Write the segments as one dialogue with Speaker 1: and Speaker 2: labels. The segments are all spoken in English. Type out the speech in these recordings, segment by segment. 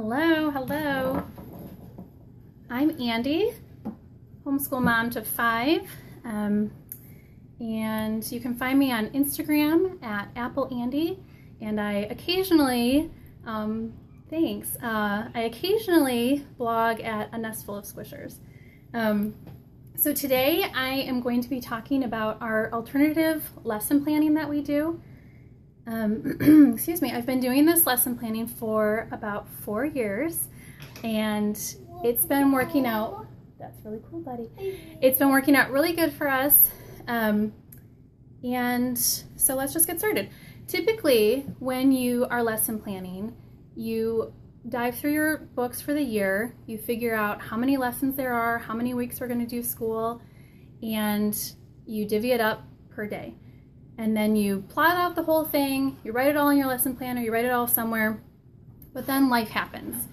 Speaker 1: Hello, hello. I'm Andi, homeschool mom to 5, and you can find me on Instagram at appleandigould, and I occasionally, I occasionally blog at A Nestful of Squishers. So today I am going to be talking about our alternative lesson planning that we do. Excuse me, I've been doing this lesson planning for about 4 years, and it's been working out. That's really cool, buddy. It's been working out really good for us. And so let's just get started. Typically, when you are lesson planning, you dive through your books for the year, you figure out how many lessons there are, how many weeks we're going to do school, and you divvy it up per day. And then you plot out the whole thing, you write it all in your lesson planner, you write it all somewhere, but then life happens.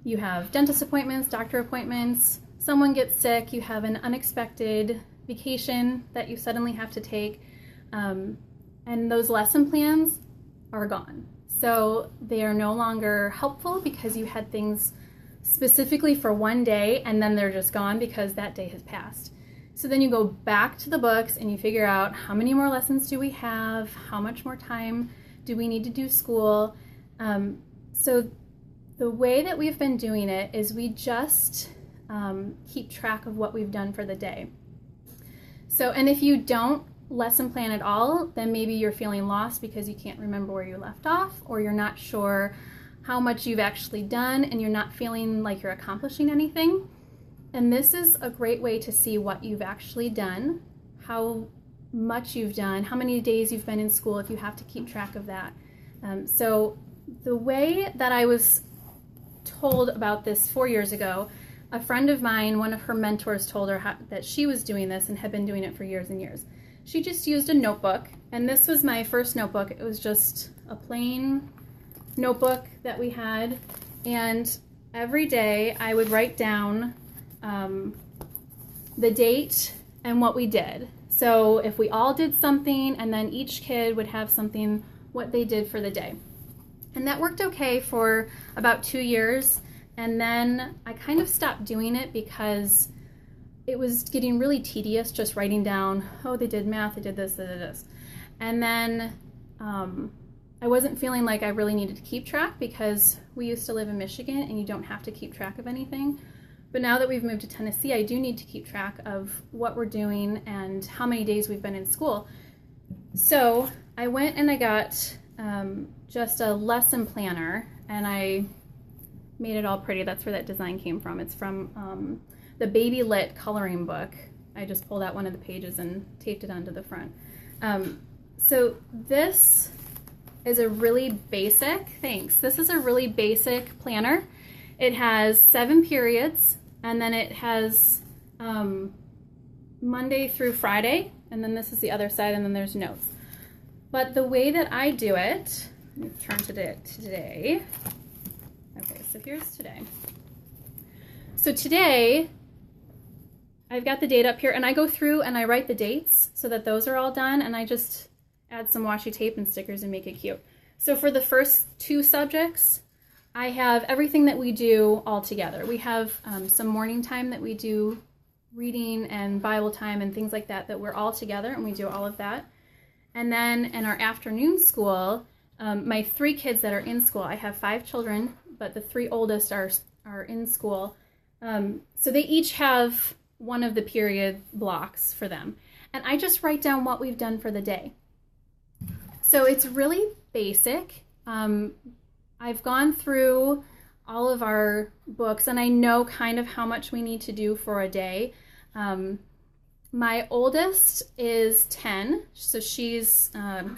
Speaker 1: You have dentist appointments, doctor appointments, someone gets sick, you have an unexpected vacation that you suddenly have to take, and those lesson plans are gone. So they are no longer helpful because you had things specifically for one day and then they're just gone because that day has passed. So then you go back to the books and you figure out how many more lessons do we have, how much more time do we need to do school. So the way that we've been doing it is we just keep track of what we've done for the day. So, and if you don't lesson plan at all, then maybe you're feeling lost because you can't remember where you left off, or you're not sure how much you've actually done and you're not feeling like you're accomplishing anything. And this is a great way to see what you've actually done, how much you've done, how many days you've been in school if you have to keep track of that. So the way that I was told about this 4 years ago, a friend of mine, one of her mentors told her that she was doing this and had been doing it for years and years. She just used a notebook, and this was my first notebook. It was just a plain notebook that we had, and every day I would write down the date and what we did. So if we all did something, and then each kid would have something, what they did for the day. And that worked okay for about 2 years, and then I kind of stopped doing it because it was getting really tedious just writing down, oh, they did math, they did this, they did this. And then I wasn't feeling like I really needed to keep track because we used to live in Michigan and you don't have to keep track of anything. But now that we've moved to Tennessee, I do need to keep track of what we're doing and how many days we've been in school. So I went and I got just a lesson planner, and I made it all pretty. That's where that design came from. It's from the Baby Lit coloring book. I just pulled out one of the pages and taped it onto the front. So this is a really basic, this is a really basic planner. It has 7 periods, and then it has Monday through Friday, and then this is the other side, and then there's notes. But the way that I do it, let me turn to today. Okay, so here's today. So today, I've got the date up here, and I go through and I write the dates so that those are all done, and I just add some washi tape and stickers and make it cute. So for the first 2 subjects, I have everything that we do all together. We have some morning time that we do reading and Bible time and things like that, that we're all together and we do all of that. And then in our afternoon school, my 3 kids that are in school, I have 5 children, but the 3 oldest are in school. So they each have one of the period blocks for them. And I just write down what we've done for the day. So it's really basic. I've gone through all of our books and I know kind of how much we need to do for a day. My oldest is 10, so she's 4th,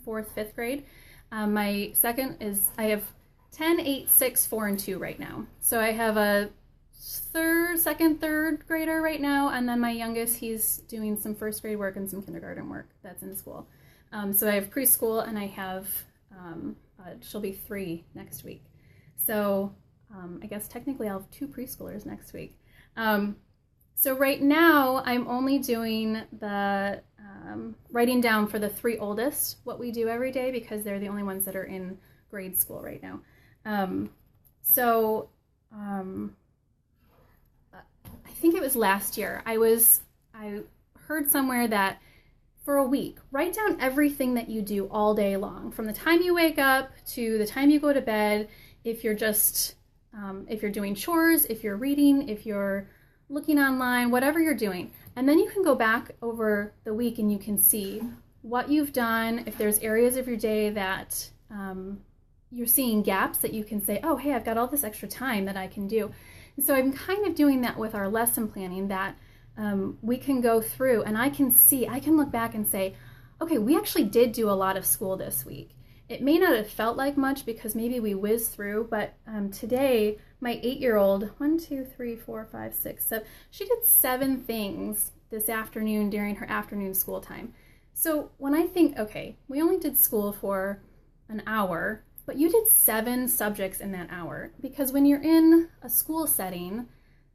Speaker 1: 5th grade. My second is, I have 10, 8, 6, 4, and 2 right now. So I have a second, third grader right now, and then my youngest, he's doing some 1st grade work and some kindergarten work that's in school. So I have preschool, and I have, she'll be 3 next week. So I guess technically I'll have 2 preschoolers next week. So right now I'm only doing the writing down for the 3 oldest what we do every day because they're the only ones that are in grade school right now. So I think it was last year, I heard somewhere that for a week, write down everything that you do all day long, from the time you wake up to the time you go to bed. If you're just, if you're doing chores, if you're reading, if you're looking online, whatever you're doing. And then you can go back over the week and you can see what you've done. If there's areas of your day that you're seeing gaps that you can say, oh, hey, I've got all this extra time that I can do. And so I'm kind of doing that with our lesson planning, that we can go through and I can look back and say, okay, we actually did do a lot of school this week. It may not have felt like much because maybe we whizzed through, but today my 8-year-old, 1, 2, 3, 4, 5, 6, 7, she did 7 things this afternoon during her afternoon school time. So when I think, okay, we only did school for an hour, but you did 7 subjects in that hour, because when you're in a school setting,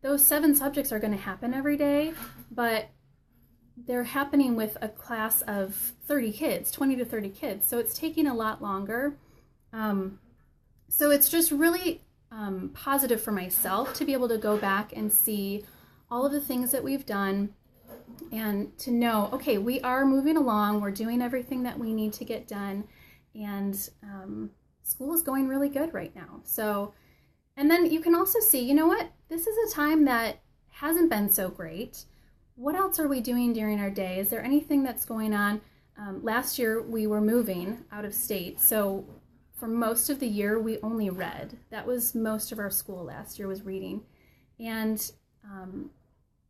Speaker 1: those 7 subjects are going to happen every day, but they're happening with a class of 30 kids, 20 to 30 kids. So it's taking a lot longer. So it's just really positive for myself to be able to go back and see all of the things that we've done and to know, okay, we are moving along. We're doing everything that we need to get done. And school is going really good right now. So, and then you can also see, you know what, this is a time that hasn't been so great. What else are we doing during our day? Is there anything that's going on? Last year we were moving out of state, so for most of the year we only read. That was most of our school last year, was reading. And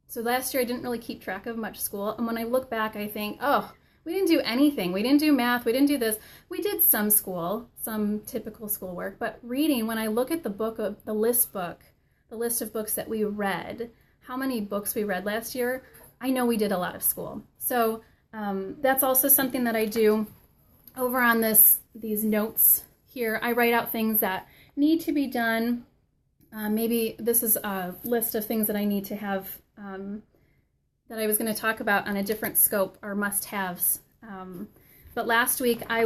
Speaker 1: so last year I didn't really keep track of much school, and when I look back I think, oh, we didn't do anything. We didn't do math, we didn't do this. We did some school, some typical schoolwork, but reading, when I look at the list of books that we read, how many books we read last year, I know we did a lot of school. So that's also something that I do over on these notes here. I write out things that need to be done. Maybe this is a list of things that I need to have, that I was going to talk about on a different scope, or must-haves. But last week I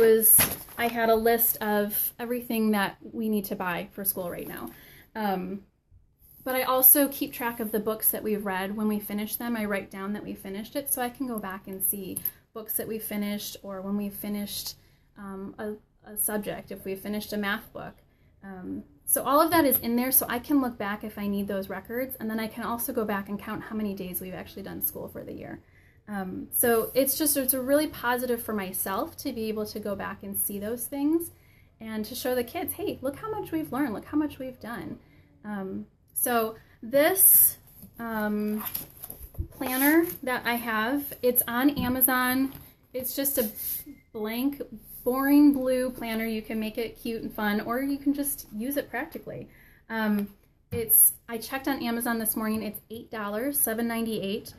Speaker 1: had a list of everything that we need to buy for school right now. But I also keep track of the books that we've read. When we finish them, I write down that we finished it, so I can go back and see books that we finished, or when we finished a subject, if we finished a math book. So all of that is in there, so I can look back if I need those records, and then I can also go back and count how many days we've actually done school for the year. So it's a really positive for myself to be able to go back and see those things and to show the kids, hey, look how much we've learned, look how much we've done. So this planner that I have, it's on Amazon. It's just a blank, boring blue planner. You can make it cute and fun, or you can just use it practically. I checked on Amazon this morning. It's $8, $7.98.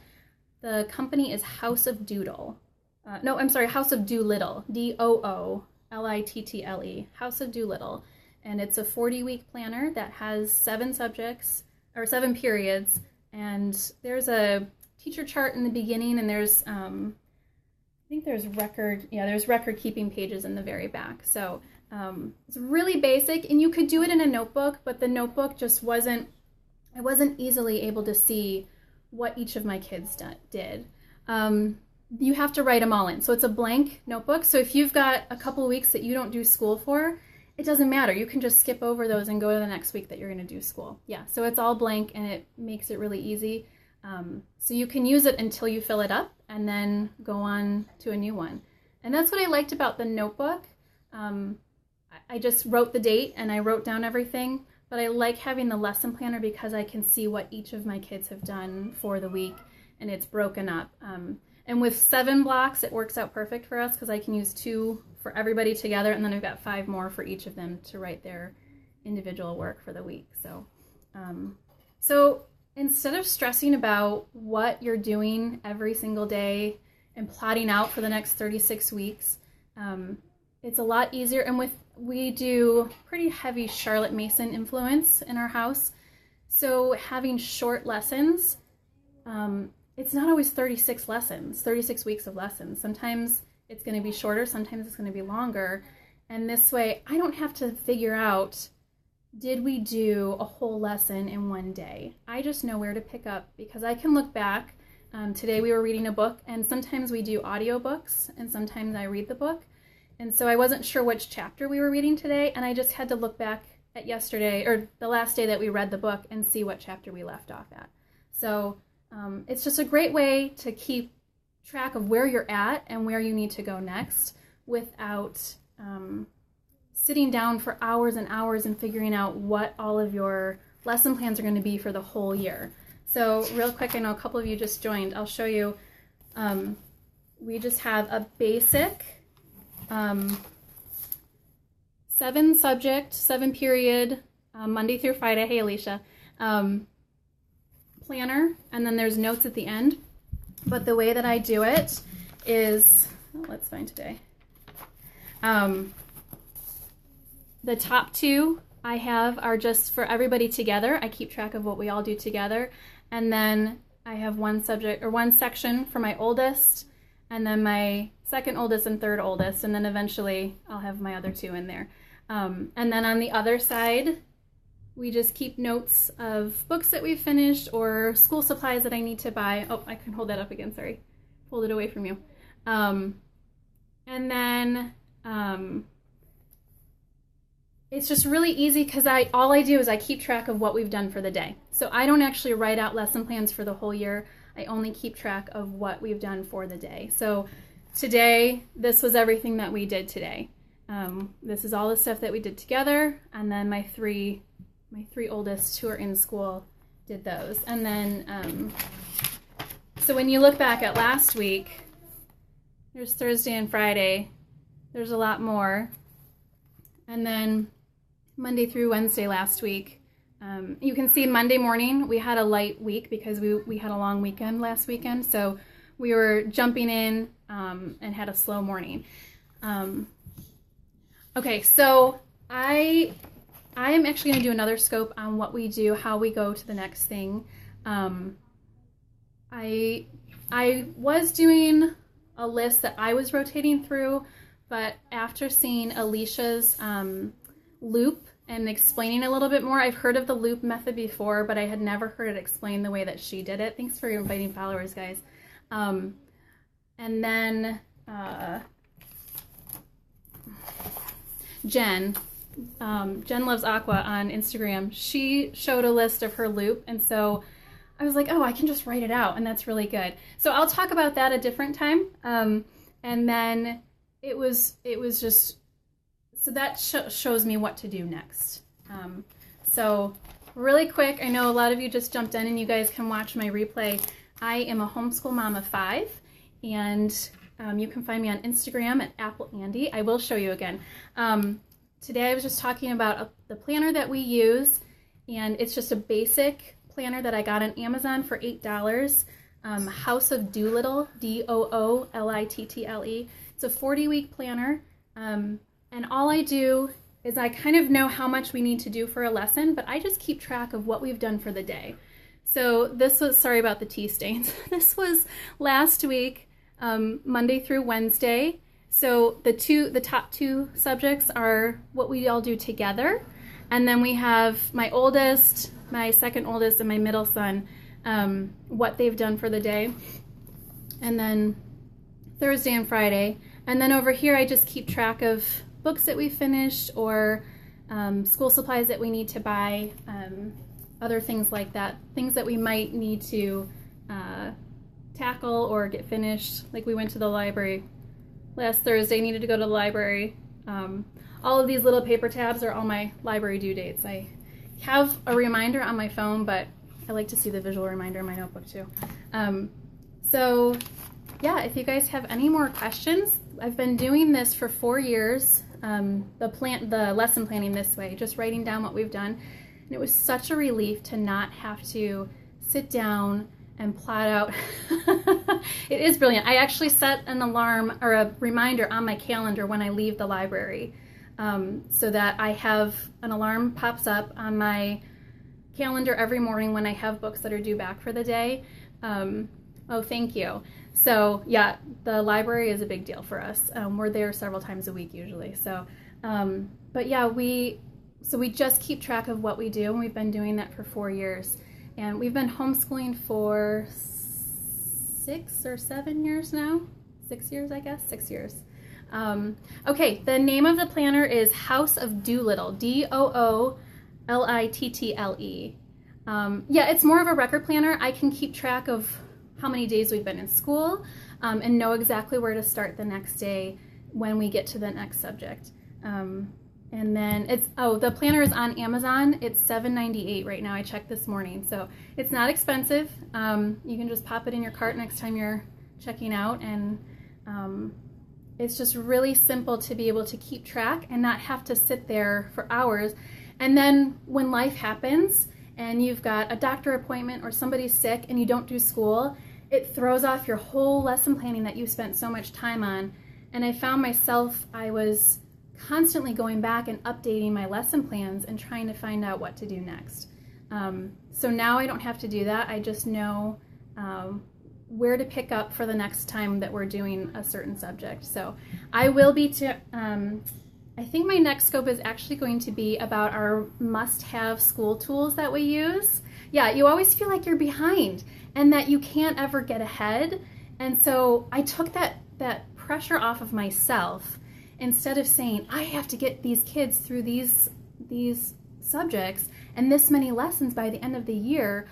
Speaker 1: The company is House of Doodle. House of Doolittle, Doolittle, House of Doolittle. And it's a 40-week planner that has 7 subjects, or 7 periods, and there's a teacher chart in the beginning, and there's, I think there's record-keeping pages in the very back. So it's really basic, and you could do it in a notebook, but the notebook just I wasn't easily able to see what each of my kids did. You have to write them all in. So it's a blank notebook, so if you've got a couple weeks that you don't do school for, it doesn't matter. You can just skip over those and go to the next week that you're going to do school. Yeah, so it's all blank, and it makes it really easy. So you can use it until you fill it up and then go on to a new one. And that's what I liked about the notebook. I just wrote the date and I wrote down everything, but I like having the lesson planner because I can see what each of my kids have done for the week, and it's broken up. And with 7 blocks, it works out perfect for us because I can use 2 for everybody together, and then I've got 5 more for each of them to write their individual work for the week. So, so instead of stressing about what you're doing every single day and plotting out for the next 36 weeks, it's a lot easier. And we do pretty heavy Charlotte Mason influence in our house, so having short lessons, it's not always 36 weeks of lessons. Sometimes it's going to be shorter, sometimes it's going to be longer. And this way, I don't have to figure out did we do a whole lesson in one day? I just know where to pick up because I can look back. Today we were reading a book, and sometimes we do audiobooks and sometimes I read the book. And so I wasn't sure which chapter we were reading today, and I just had to look back at yesterday or the last day that we read the book and see what chapter we left off at. So it's just a great way to keep track of where you're at and where you need to go next without sitting down for hours and hours and figuring out what all of your lesson plans are going to be for the whole year. So real quick, I know a couple of you just joined. I'll show you. We just have a basic 7 subject, 7 period, Monday through Friday. Hey, Alicia. Planner, and then there's notes at the end. But the way that I do it is, let's find today. The top 2 I have are just for everybody together. I keep track of what we all do together. And then I have one subject or one section for my oldest, and then my second oldest and third oldest, and then eventually I'll have my other 2 in there. And then on the other side, we just keep notes of books that we've finished or school supplies that I need to buy. Oh, I can hold that up again, sorry. Hold it away from you. And then it's just really easy because all I do is I keep track of what we've done for the day. So I don't actually write out lesson plans for the whole year. I only keep track of what we've done for the day. So today, this was everything that we did today. This is all the stuff that we did together, and then my three oldest who are in school did those. And then, so when you look back at last week, there's Thursday and Friday, there's a lot more. And then Monday through Wednesday last week, you can see Monday morning, we had a light week because we had a long weekend last weekend. So we were jumping in and had a slow morning. Okay, so I am actually going to do another scope on what we do, how we go to the next thing. I was doing a list that I was rotating through, but after seeing Alicia's loop and explaining a little bit more, I've heard of the loop method before, but I had never heard it explained the way that she did it. Thanks for inviting followers, guys. And then Jen Loves Aqua on Instagram, she showed a list of her loop, and so I was like, oh, I can just write it out, and that's really good. So I'll talk about that a different time. And then it was just, so that shows me what to do next. So really quick, I know a lot of you just jumped in and you guys can watch my replay. I am a homeschool mom of 5, and you can find me on Instagram at appleandigould. I will show you again. Today I was just talking about the planner that we use, and it's just a basic planner that I got on Amazon for $8. House of Doolittle, Doolittle. It's a 40-week planner, and all I do is I kind of know how much we need to do for a lesson, but I just keep track of what we've done for the day. So this was, sorry about the tea stains, this was last week, Monday through Wednesday. So the top 2 subjects are what we all do together, and then we have my oldest, my second oldest, and my middle son, what they've done for the day, and then Thursday and Friday. And then over here I just keep track of books that we finished or school supplies that we need to buy, other things like that, things that we might need to tackle or get finished. Like we went to the library last Thursday, needed to go to the library. All of these little paper tabs are all my library due dates. I have a reminder on my phone, but I like to see the visual reminder in my notebook too. So yeah, if you guys have any more questions, I've been doing this for 4 years, the lesson planning this way, just writing down what we've done. And it was such a relief to not have to sit down and plot out. It is brilliant. I actually set an alarm or a reminder on my calendar when I leave the library, so that I have an alarm pops up on my calendar every morning when I have books that are due back for the day. Oh, thank you. So yeah, the library is a big deal for us. We're there several times a week usually. So, but yeah, so we just keep track of what we do, and we've been doing that for 4 years. And we've been homeschooling for 6 or 7 years now. 6 years, I guess, 6 years. Okay, the name of the planner is House of Doolittle, Doolittle. Yeah, it's more of a record planner. I can keep track of how many days we've been in school, and know exactly where to start the next day when we get to the next subject. And then the planner is on Amazon. It's $7.98 right now. I checked this morning, so it's not expensive. You can just pop it in your cart next time you're checking out, and it's just really simple to be able to keep track and not have to sit there for hours. And then when life happens and you've got a doctor appointment or somebody's sick and you don't do school, it throws off your whole lesson planning that you spent so much time on. And I found myself, I was constantly going back and updating my lesson plans and trying to find out what to do next. So now I don't have to do that. I just know where to pick up for the next time that we're doing a certain subject. So I will be I think my next scope is actually going to be about our must-have school tools that we use. Yeah, you always feel like you're behind and that you can't ever get ahead. And so I took that pressure off of myself. Instead of saying, I have to get these kids through these subjects and this many lessons by the end of the year,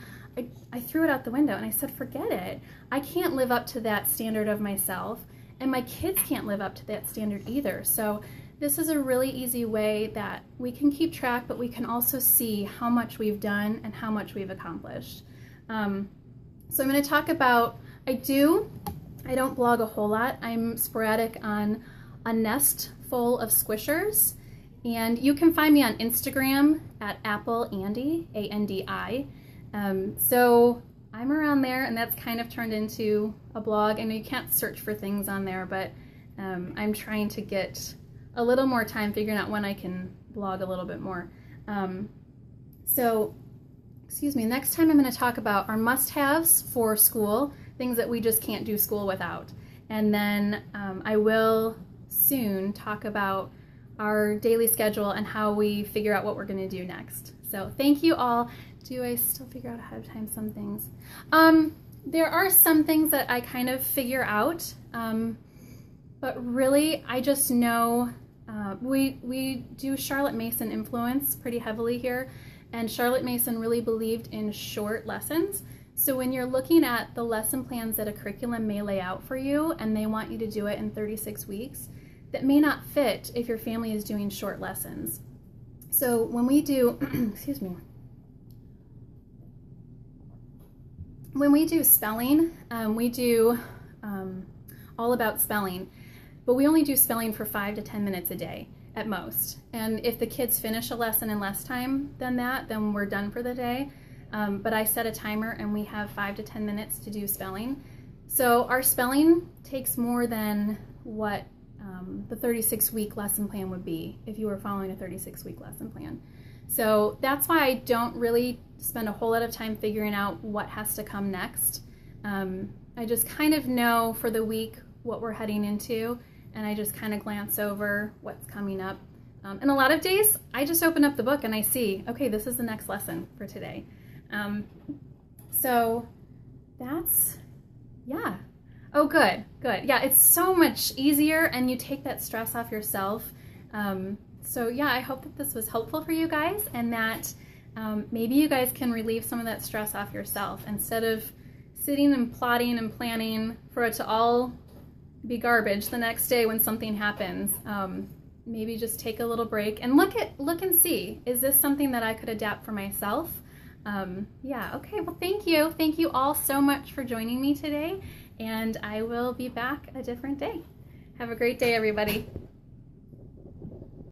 Speaker 1: I threw it out the window and I said, forget it. I can't live up to that standard of myself, and my kids can't live up to that standard either. So this is a really easy way that we can keep track, but we can also see how much we've done and how much we've accomplished. So I'm going to talk about, I don't blog a whole lot. I'm sporadic on a nest full of squishers, and you can find me on Instagram at appleandi, A-N-D-I. So I'm around there, and that's kind of turned into a blog. I know you can't search for things on there, but I'm trying to get a little more time figuring out when I can blog a little bit more. Next time I'm going to talk about our must-haves for school, things that we just can't do school without. And then I will soon talk about our daily schedule and how we figure out what we're going to do next. So thank you all. Do I still figure out ahead of time some things? There are some things that I kind of figure out, but really I just know we do Charlotte Mason influence pretty heavily here, and Charlotte Mason really believed in short lessons. So when you're looking at the lesson plans that a curriculum may lay out for you and they want you to do it in 36 weeks, that may not fit if your family is doing short lessons. So when we do, when we do spelling, we do all about spelling, but we only do spelling for 5 to 10 minutes a day at most. And if the kids finish a lesson in less time than that, then we're done for the day. But I set a timer and we have 5 to 10 minutes to do spelling. So our spelling takes more than what the 36-week lesson plan would be if you were following a 36-week lesson plan. So that's why I don't really spend a whole lot of time figuring out what has to come next. I just kind of know for the week what we're heading into, and I just kind of glance over what's coming up. And a lot of days, I just open up the book and I see, okay, this is the next lesson for today. So that's, yeah. Oh, good. Yeah, it's so much easier and you take that stress off yourself. So yeah, I hope that this was helpful for you guys, and that maybe you guys can relieve some of that stress off yourself instead of sitting and plotting and planning for it to all be garbage the next day when something happens. Maybe just take a little break and look and see, is this something that I could adapt for myself? Yeah, okay, well thank you all so much for joining me today, and I will be back a different day. Have a great day, everybody.